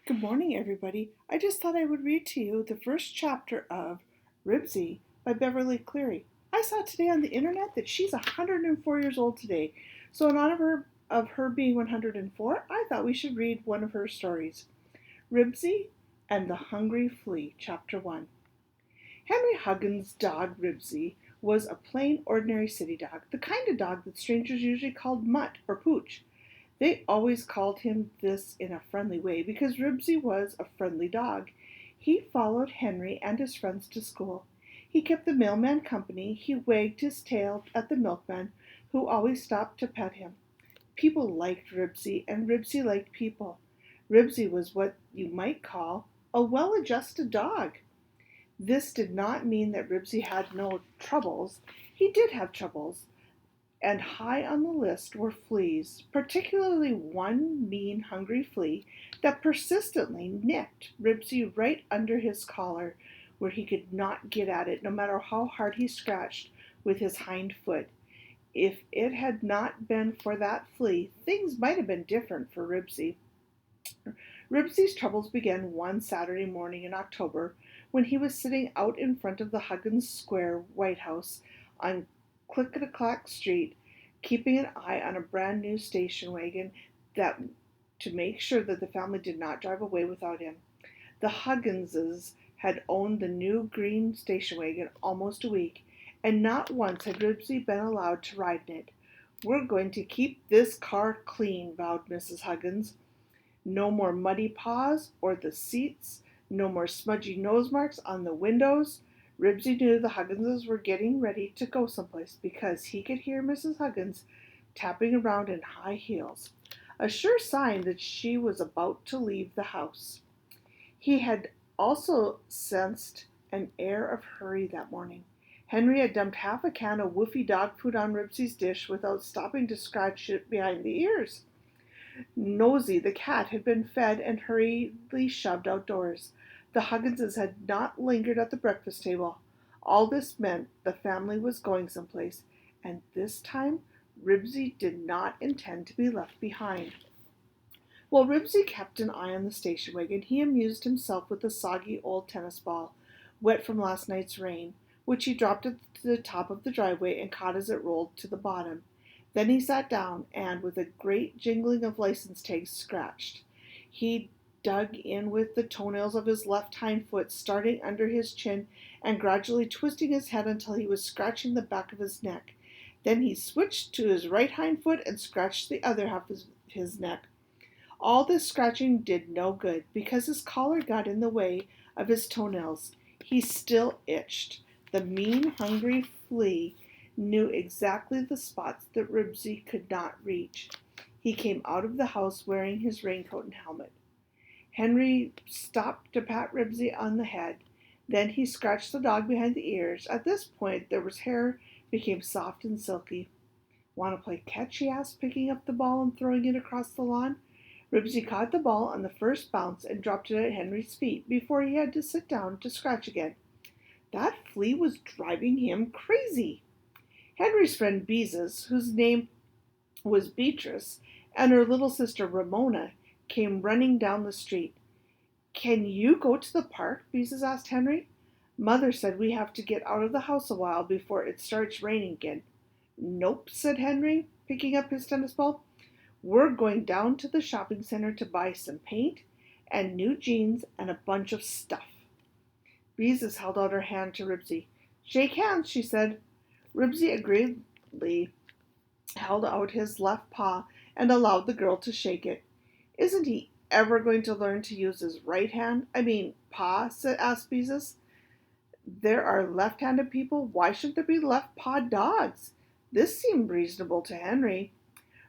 Good morning, everybody. I just thought I would read to you the first chapter of Ribsy by Beverly Cleary. I saw today on the internet that she's 104 years old today. So, in honor of her being 104, I thought we should read one of her stories. Ribsy and the Hungry Flea, Chapter 1. Henry Huggins' dog Ribsy was a plain, ordinary city dog, the kind of dog that strangers usually called Mutt or Pooch. They always called him this in a friendly way because Ribsy was a friendly dog. He followed Henry and his friends to school. He kept the mailman company. He wagged his tail at the milkman, who always stopped to pet him. People liked Ribsy, and Ribsy liked people. Ribsy was what you might call a well-adjusted dog. This did not mean that Ribsy had no troubles. He did have troubles, and high on the list were fleas, particularly one mean, hungry flea that persistently nipped Ribsy right under his collar, where he could not get at it no matter how hard he scratched with his hind foot. If it had not been for that flea, things might have been different for Ribsy. Ribsy's troubles began one Saturday morning in October when he was sitting out in front of the Huggins Square White House on Click-a-Clack Street, keeping an eye on a brand new station wagon that to make sure that the family did not drive away without him. The Hugginses had owned the new green station wagon almost a week, and not once had Ribsy been allowed to ride in it. "We're going to keep this car clean," vowed Mrs. Huggins. No more muddy paws or the seats, no more smudgy nose marks on the windows. Ribsy knew the Hugginses were getting ready to go someplace because he could hear Mrs. Huggins tapping around in high heels, a sure sign that she was about to leave the house. He had also sensed an air of hurry that morning. Henry had dumped half a can of woofy dog food on Ribsy's dish without stopping to scratch it behind the ears. Nosy, the cat, had been fed and hurriedly shoved outdoors. The Hugginses had not lingered at the breakfast table. All this meant the family was going someplace, and this time Ribsy did not intend to be left behind. While Ribsy kept an eye on the station wagon, he amused himself with a soggy old tennis ball, wet from last night's rain, which he dropped at the top of the driveway and caught as it rolled to the bottom. Then he sat down and, with a great jingling of license tags, scratched. He dug in with the toenails of his left hind foot, starting under his chin and gradually twisting his head until he was scratching the back of his neck. Then he switched to his right hind foot and scratched the other half of his neck. All this scratching did no good because his collar got in the way of his toenails. He still itched. The mean, hungry flea knew exactly the spots that Ribsy could not reach. He came out of the house wearing his raincoat and helmet. Henry stopped to pat Ribsy on the head. Then he scratched the dog behind the ears. At this point, their hair became soft and silky. "Want to play catch?" he asked, picking up the ball and throwing it across the lawn. Ribsy caught the ball on the first bounce and dropped it at Henry's feet before he had to sit down to scratch again. That flea was driving him crazy. Henry's friend Beezus, whose name was Beatrice, and her little sister Ramona came running down the street. "Can you go to the park?" Beezus asked Henry. "Mother said we have to get out of the house a while before it starts raining again." "Nope," said Henry, picking up his tennis ball. "We're going down to the shopping center to buy some paint and new jeans and a bunch of stuff." Beezus held out her hand to Ribsy. "Shake hands," she said. Ribsy agreeably held out his left paw and allowed the girl to shake it. "Isn't he ever going to learn to use his right hand? Paw?" asked Beezus. "There are left-handed people. Why shouldn't there be left-pawed dogs?" This seemed reasonable to Henry.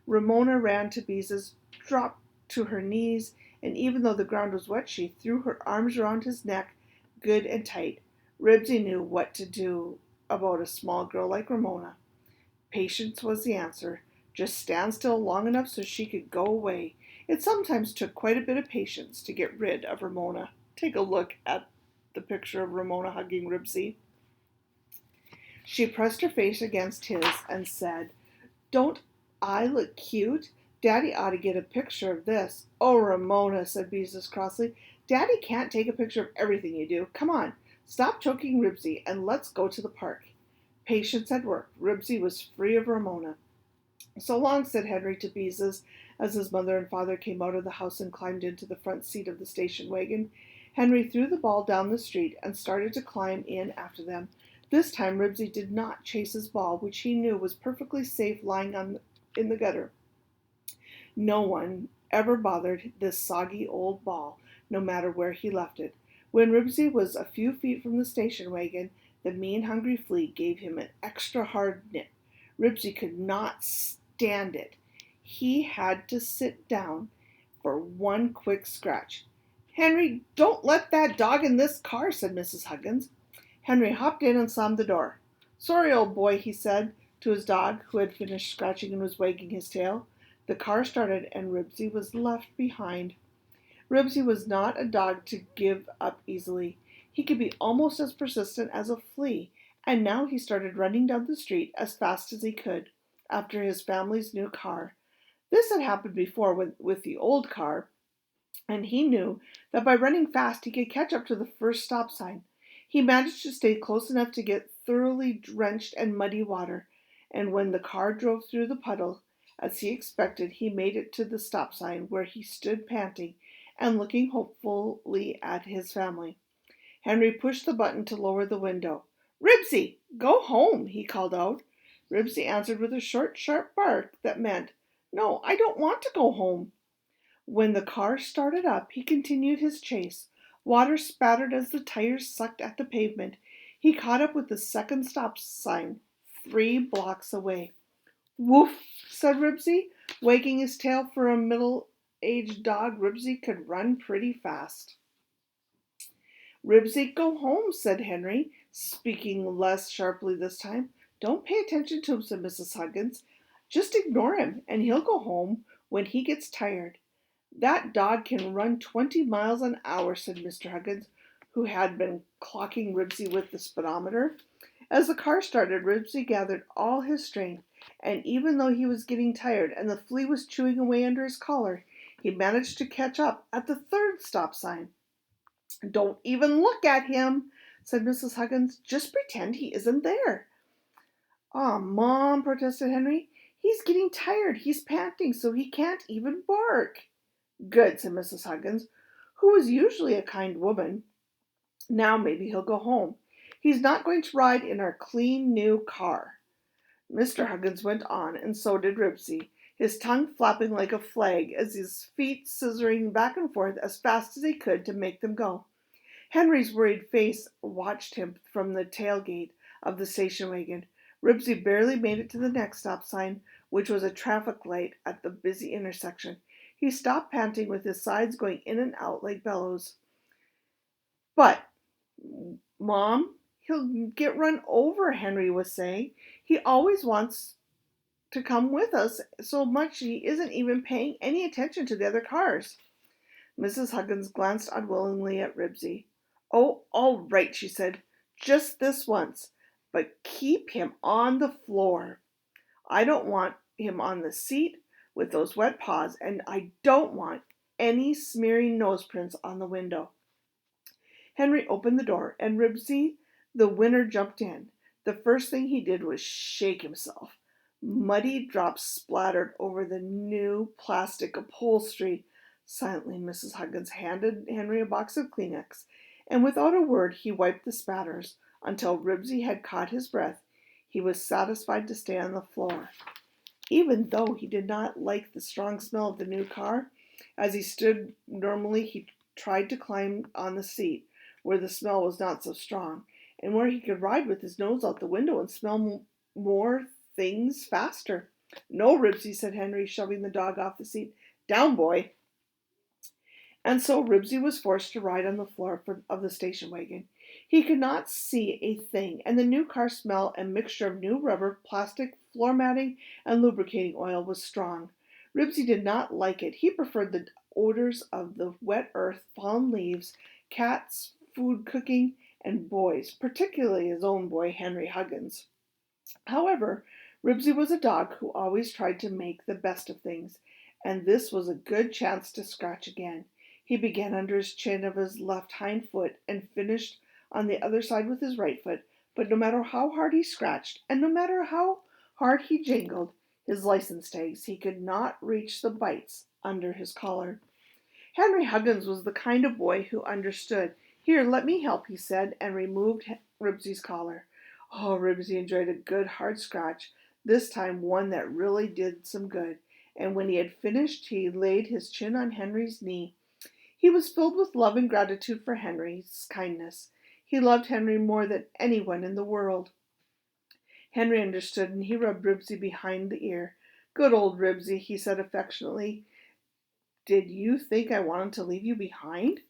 Ramona ran to Beezus, dropped to her knees, and even though the ground was wet, she threw her arms around his neck good and tight. Ribsy knew what to do about a small girl like Ramona. Patience was the answer. Just stand still long enough so she could go away. It sometimes took quite a bit of patience to get rid of Ramona. Take a look at the picture of Ramona hugging Ribsy. She pressed her face against his and said, "Don't I look cute? Daddy ought to get a picture of this. Oh, Ramona, said Beezus crossly. Daddy can't take a picture of everything you do. Come on, stop choking Ribsy and let's go to the park. Patience had worked. Ribsy was free of Ramona. So long, said Henry to Beezus as his mother and father came out of the house and climbed into the front seat of the station wagon. Henry threw the ball down the street and started to climb in after them. This time Ribsy did not chase his ball, which he knew was perfectly safe lying in the gutter. No one ever bothered this soggy old ball, no matter where he left it. When Ribsy was a few feet from the station wagon, the mean, hungry flea gave him an extra hard nip. Ribsy could not stand it. He had to sit down for one quick scratch. Henry, don't let that dog in this car, said Mrs. Huggins. Henry hopped in and slammed the door. Sorry, old boy, he said to his dog, who had finished scratching and was wagging his tail. The car started and Ribsy was left behind. Ribsy was not a dog to give up easily. He could be almost as persistent as a flea, and now he started running down the street as fast as he could, after his family's new car. This had happened before with the old car, and he knew that by running fast he could catch up to the first stop sign. He managed to stay close enough to get thoroughly drenched and muddy water, and when the car drove through the puddle, as he expected, he made it to the stop sign, where he stood panting and looking hopefully at his family. Henry pushed the button to lower the window. Ribsy, go home, he called out. Ribsy answered with a short, sharp bark that meant, No, I don't want to go home. When the car started up, he continued his chase. Water spattered as the tires sucked at the pavement. He caught up with the second stop sign, 3 blocks away. Woof, said Ribsy, wagging his tail. For a middle-aged dog, Ribsy could run pretty fast. Ribsy, go home, said Henry, speaking less sharply this time. Don't pay attention to him, said Mrs. Huggins. Just ignore him, and he'll go home when he gets tired. That dog can run 20 miles an hour, said Mr. Huggins, who had been clocking Ribsy with the speedometer. As the car started, Ribsy gathered all his strength, and even though he was getting tired and the flea was chewing away under his collar, he managed to catch up at the 3rd stop sign. Don't even look at him, said Mrs. Huggins. Just pretend he isn't there. Aw, Mom, protested Henry. He's getting tired. He's panting, so he can't even bark. Good, said Mrs. Huggins, who was usually a kind woman. Now maybe he'll go home. He's not going to ride in our clean new car. Mr. Huggins went on, and so did Ribsy, his tongue flapping like a flag as his feet scissoring back and forth as fast as he could to make them go. Henry's worried face watched him from the tailgate of the station wagon. Ribsy barely made it to the next stop sign, which was a traffic light at the busy intersection. He stopped panting with his sides going in and out like bellows. But, Mom, he'll get run over, Henry was saying. He always wants to come with us so much he isn't even paying any attention to the other cars. Mrs. Huggins glanced unwillingly at Ribsy. Oh, all right, she said. Just this once. But keep him on the floor. I don't want him on the seat with those wet paws, and I don't want any smearing nose prints on the window. Henry opened the door, and Ribsy, the winner, jumped in. The first thing he did was shake himself. Muddy drops splattered over the new plastic upholstery. Silently, Mrs. Huggins handed Henry a box of Kleenex, and without a word he wiped the spatters. Until Ribsy had caught his breath, he was satisfied to stay on the floor. Even though he did not like the strong smell of the new car, as he stood normally, he tried to climb on the seat, where the smell was not so strong, and where he could ride with his nose out the window and smell more things faster. No, Ribsy, said Henry, shoving the dog off the seat. Down, boy. And so Ribsy was forced to ride on the floor of the station wagon. He could not see a thing, and the new car smell and mixture of new rubber, plastic, floor matting, and lubricating oil was strong. Ribsy did not like it. He preferred the odors of the wet earth, fallen leaves, cats, food cooking, and boys, particularly his own boy, Henry Huggins. However, Ribsy was a dog who always tried to make the best of things, and this was a good chance to scratch again. He began under his chin of his left hind foot and finished on the other side with his right foot, but no matter how hard he scratched, and no matter how hard he jingled his license tags, he could not reach the bites under his collar. Henry Huggins was the kind of boy who understood. "Here, let me help," he said, and removed Ribsy's collar. Oh, Ribsy enjoyed a good hard scratch, this time one that really did some good, and when he had finished, he laid his chin on Henry's knee. He was filled with love and gratitude for Henry's kindness. He loved Henry more than anyone in the world. Henry understood, and he rubbed Ribsy behind the ear. "Good old Ribsy," he said affectionately. "Did you think I wanted to leave you behind?"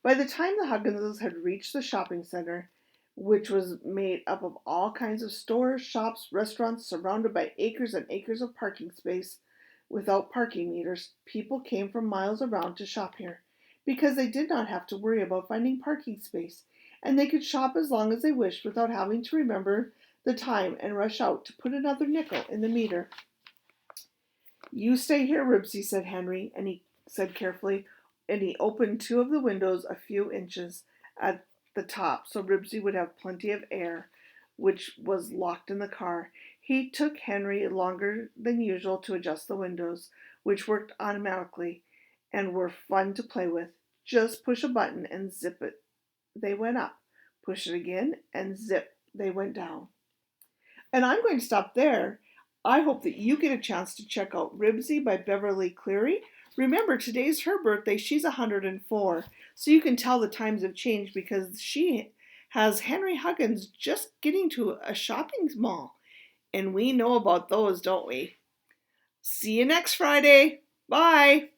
By the time the Hugginses had reached the shopping center, which was made up of all kinds of stores, shops, restaurants, surrounded by acres and acres of parking space without parking meters, people came from miles around to shop here, because they did not have to worry about finding parking space, and they could shop as long as they wished without having to remember the time and rush out to put another nickel in the meter. "You stay here, Ribsy," said Henry, and he said carefully, and he opened two of the windows a few inches at the top so Ribsy would have plenty of air, which was locked in the car. He took Henry longer than usual to adjust the windows, which worked automatically and were fun to play with. Just push a button and zip it. They went up. Push it again and zip. They went down. And I'm going to stop there. I hope that you get a chance to check out Ribsy by Beverly Cleary. Remember, today's her birthday. She's 104. So you can tell the times have changed because she has Henry Huggins just getting to a shopping mall. And we know about those, don't we? See you next Friday. Bye.